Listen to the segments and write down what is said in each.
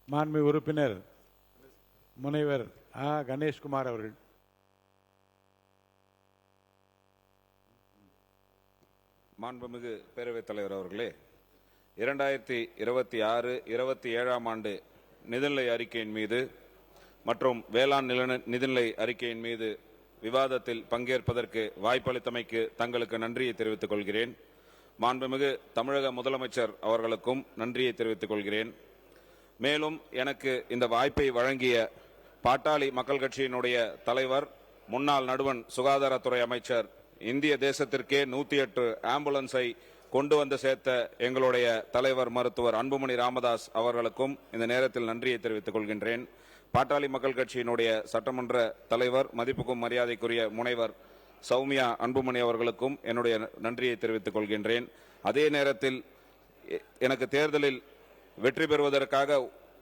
மாண்புமிகு உறுப்பினர் முனைவர் கணேஷ்குமார் அவர்கள். மாண்புமிகு பேரவைத் தலைவர் அவர்களே, 2026-27 ஆண்டு நிதிநிலை அறிக்கையின் மீது மற்றும் வேளாண் நிதிநிலை அறிக்கையின் மீது விவாதத்தில் பங்கேற்பதற்கு வாய்ப்பளித்தமைக்கு தங்களுக்கு நன்றியை தெரிவித்துக் கொள்கிறேன். மாண்புமிகு தமிழக முதலமைச்சர் அவர்களுக்கும் நன்றியை தெரிவித்துக் கொள்கிறேன். மேலும் எனக்கு இந்த வாய்ப்பை வழங்கிய பாட்டாளி மக்கள் கட்சியினுடைய தலைவர், முன்னாள் நடுவண் சுகாதாரத்துறை அமைச்சர், இந்திய தேசத்திற்கே 108 ஆம்புலன்ஸை கொண்டு வந்து சேர்த்த எங்களுடைய தலைவர் மருத்துவர் அன்புமணி ராமதாஸ் அவர்களுக்கும் இந்த நேரத்தில் நன்றியை தெரிவித்துக் கொள்கின்றேன். பாட்டாளி மக்கள் கட்சியினுடைய சட்டமன்ற தலைவர், மதிப்புக்கும் மரியாதைக்குரிய முனைவர் சௌமியா அன்புமணி அவர்களுக்கும் என்னுடைய நன்றியை தெரிவித்துக் கொள்கின்றேன். அதே நேரத்தில் எனக்கு தேர்தலில் வெற்றி பெறுவதற்காக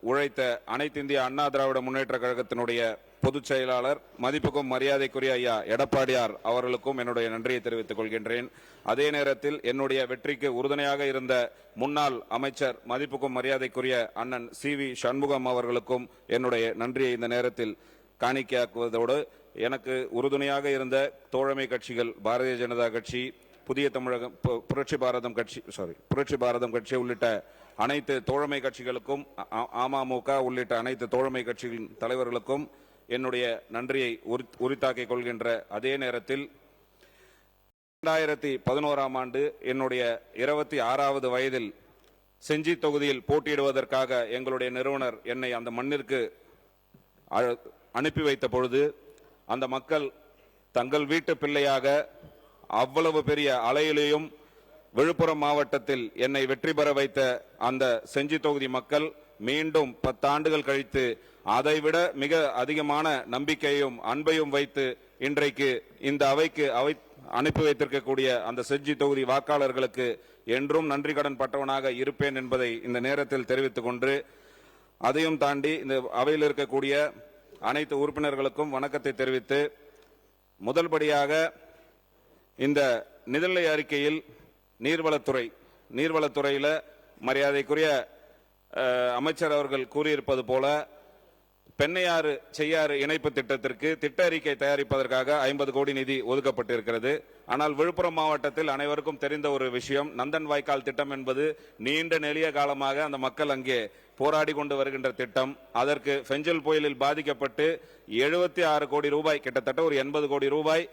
உழைத்த அனைத்து இந்திய அண்ணா திராவிட முன்னேற்ற கழகத்தினுடைய பொதுச் செயலாளர், மதிப்புக்கும் மரியாதைக்குரிய ஐயா எடப்பாடியார் அவர்களுக்கும் என்னுடைய நன்றியை தெரிவித்துக் கொள்கின்றேன். அதே நேரத்தில் என்னுடைய வெற்றிக்கு உறுதுணையாக இருந்த முன்னாள் அமைச்சர், மதிப்புக்கும் மரியாதைக்குரிய அண்ணன் CV சண்முகம் அவர்களுக்கும் என்னுடைய நன்றியை இந்த நேரத்தில் காணிக்கையாக்குவதோடு, எனக்கு உறுதுணையாக இருந்த தோழமை கட்சிகள் பாரதிய ஜனதா கட்சி, புதிய தமிழகம், புரட்சி பாரதம் கட்சி உள்ளிட்ட அனைத்து தோழமை கட்சிகளுக்கும், அமமுக உள்ளிட்ட அனைத்து தோழமை கட்சிகளின் தலைவர்களுக்கும் என்னுடைய நன்றியை உரித்தாக்கிக் கொள்கின்ற அதே நேரத்தில் 2011ஆம் ஆண்டு என்னுடைய 26வது வயதில் செஞ்சி தொகுதியில் போட்டியிடுவதற்காக எங்களுடைய நிறுவனர் என்னை அந்த மண்ணிற்கு அனுப்பி வைத்த பொழுது, அந்த மக்கள் தங்கள் வீட்டு பிள்ளையாக அவ்வளவு பெரிய அலையிலேயும் விழுப்புரம் மாவட்டத்தில் என்னை வெற்றி பெற வைத்த அந்த செஞ்சி தொகுதி மக்கள் மீண்டும் 10 ஆண்டுகள் கழித்து அதைவிட மிக அதிகமான நம்பிக்கையும் அன்பையும் வைத்து இன்றைக்கு இந்த அவைக்கு அனுப்பி வைத்திருக்கக்கூடிய அந்த செஞ்சி தொகுதி வாக்காளர்களுக்கு என்றும் நன்றி கடன் பட்டவனாக இருப்பேன் என்பதை இந்த நேரத்தில் தெரிவித்துக் கொண்டு, அதையும் தாண்டி இந்த அவையில் இருக்கக்கூடிய அனைத்து உறுப்பினர்களுக்கும் வணக்கத்தை தெரிவித்து, முதல்படியாக இந்த நிதிநிலை அறிக்கையில் நீர்வளத்துறையில் மரியாதைக்குரிய அமைச்சர் அவர்கள் கூறியிருப்பது போல, பெண்ணையாறு செய்யாறு இணைப்பு திட்டத்திற்கு திட்ட அறிக்கை தயாரிப்பதற்காக 50 கோடி நிதி ஒதுக்கப்பட்டிருக்கிறது. ஆனால் விழுப்புரம் மாவட்டத்தில் அனைவருக்கும் தெரிந்த ஒரு விஷயம், நந்தன் வாய்க்கால் திட்டம் என்பது நீண்ட நெடிய காலமாக அந்த மக்கள் அங்கே போராடி கொண்டு வருகின்ற திட்டம். அதற்கு பெஞ்சல் புயலில் பாதிக்கப்பட்டு 76 கோடி ரூபாய், கிட்டத்தட்ட ஒரு 80 கோடி ரூபாய்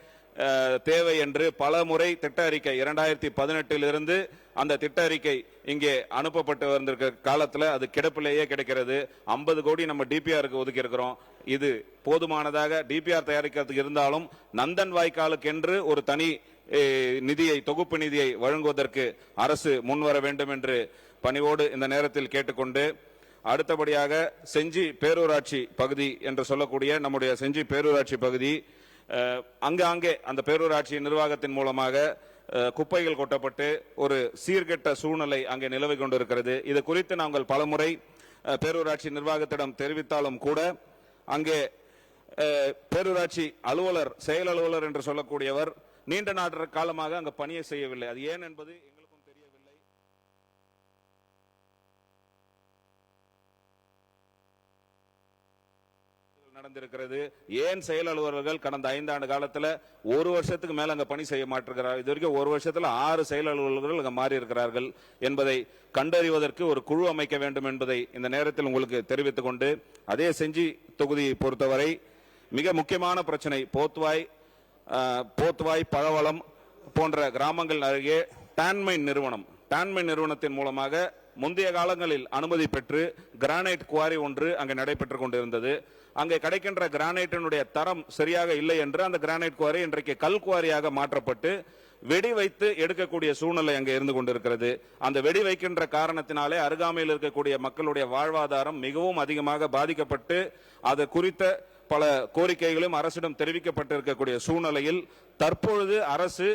தேவை என்று பல முறை திட்ட அறிக்கை 2018 அந்த திட்ட அறிக்கை இங்கே அனுப்பப்பட்டு வந்திருக்க காலத்தில் அது கிடப்பிலேயே கிடைக்கிறது. 50 கோடி நம்ம டிபிஆருக்கு ஒதுக்கி இருக்கிறோம். இது போதுமானதாக டிபிஆர் தயாரிக்கிறதுக்கு இருந்தாலும் நந்தன் வாய்க்காலுக்கு என்று ஒரு தனி நிதியை, தொகுப்பு நிதியை வழங்குவதற்கு அரசு முன்வர வேண்டும் என்று பணிவோடு இந்த நேரத்தில் கேட்டுக்கொண்டு, அடுத்தபடியாக செஞ்சி பேரூராட்சி பகுதி என்று சொல்லக்கூடிய நம்முடைய செஞ்சி பேரூராட்சி பகுதி, அங்கே அந்த பேரூராட்சி நிர்வாகத்தின் மூலமாக குப்பைகள் கொட்டப்பட்டு ஒரு சீர்கெட்ட சூழ்நிலை அங்கே நிலவி கொண்டிருக்கிறது. இது குறித்து நாங்கள் பலமுறை பேரூராட்சி நிர்வாகத்திடம் தெரிவித்தாலும் கூட, அங்கே பேரூராட்சி அலுவலர், செயல் அலுவலர் என்று சொல்லக்கூடியவர் நீண்ட நாட்கள் காலமாக அங்கு பணியை செய்யவில்லை. அது ஏன் என்பது எங்களுக்கும் தெரியவில்லை. நடந்திருக்கிறது. ஏன் செயல் அலுவலர்கள் கடந்த 5 ஆண்டு காலத்தில் 1 வருஷத்துக்கு மேல அங்க பணி செய்ய மாட்டிருக்கிறார்கள். இது வரைக்கும் 1 வருஷத்துல 6 செயல் அலுவலர்கள் அங்க மாறி இருக்கிறார்கள் என்பதை கண்டறிவதற்கு ஒரு குழு அமைக்க வேண்டும் என்பதை இந்த நேரத்தில் உங்களுக்கு தெரிவித்துக் கொண்டு, அதே செஞ்சி தொகுதியை பொறுத்தவரை மிக முக்கியமான பிரச்சனை போத்வாய் பழவளம் போன்ற கிராமங்கள் அருகே டான்மைன் நிறுவனத்தின் மூலமாக முந்தைய காலங்களில் அனுமதி பெற்று கிரானைட் குவாரி ஒன்று அங்கு நடைபெற்றுக் கொண்டிருந்தது. அங்கே கிடைக்கின்ற கிரானைட்டினுடைய தரம் சரியாக இல்லை என்று அந்த கிரானைட் குவாரி இன்றைக்கு கல் குவாரியாக மாற்றப்பட்டு வெடி வைத்து எடுக்கக்கூடிய சூழ்நிலை அங்கே இருந்து கொண்டிருக்கிறது. அந்த வெடி வைக்கின்ற காரணத்தினாலே அருகாமையில் இருக்கக்கூடிய மக்களுடைய வாழ்வாதாரம் மிகவும் அதிகமாக பாதிக்கப்பட்டு, அது குறித்த பல கோரிக்கைகளும் அரசிடம் தெரிவிக்கப்பட்டிருக்கக்கூடிய சூழ்நிலையில் தற்பொழுது அரசு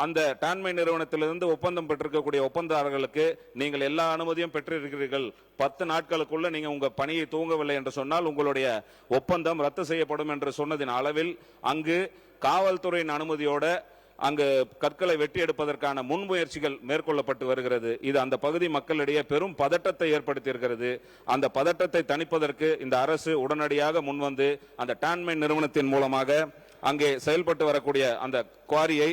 அந்த டான்மை நிறுவனத்திலிருந்து ஒப்பந்தம் பெற்றிருக்கக்கூடிய ஒப்பந்ததாரர்களுக்கு நீங்கள் எல்லா அனுமதியும் பெற்றிருக்கிறீர்கள், 10 நாட்களுக்குள்ள நீங்க உங்க பணியை துவங்கவில்லை என்று சொன்னால் உங்களுடைய ஒப்பந்தம் ரத்து செய்யப்படும் என்று சொன்னதின் அளவில் அங்கு காவல்துறையின் அனுமதியோட அங்கு கற்களை வெட்டி எடுப்பதற்கான முன்முயற்சிகள் மேற்கொள்ளப்பட்டு வருகிறது. இது அந்த பகுதி மக்களிடையே பெரும் பதட்டத்தை ஏற்படுத்தியிருக்கிறது. அந்த பதட்டத்தை தணிப்பதற்கு இந்த அரசு உடனடியாக முன்வந்து அந்த டான்மைன் நிறுவனத்தின் மூலமாக அங்கே செயல்பட்டு வரக்கூடிய அந்த குவாரியை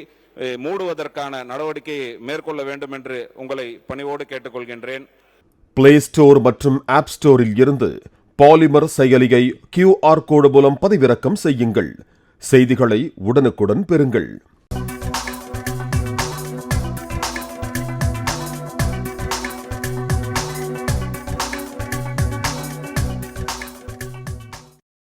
மூடுவதற்கான நடவடிக்கையை மேற்கொள்ள வேண்டும் என்று உங்களை பணிவோடு கேட்டுக்கொள்கின்றேன். பிளே ஸ்டோர் மற்றும் ஆப் ஸ்டோரில் இருந்து பாலிமர் செயலியை QR கோடு மூலம் பதிவிறக்கம் செய்யுங்கள். செய்திகளை உடனுக்குடன் பெறுங்கள்.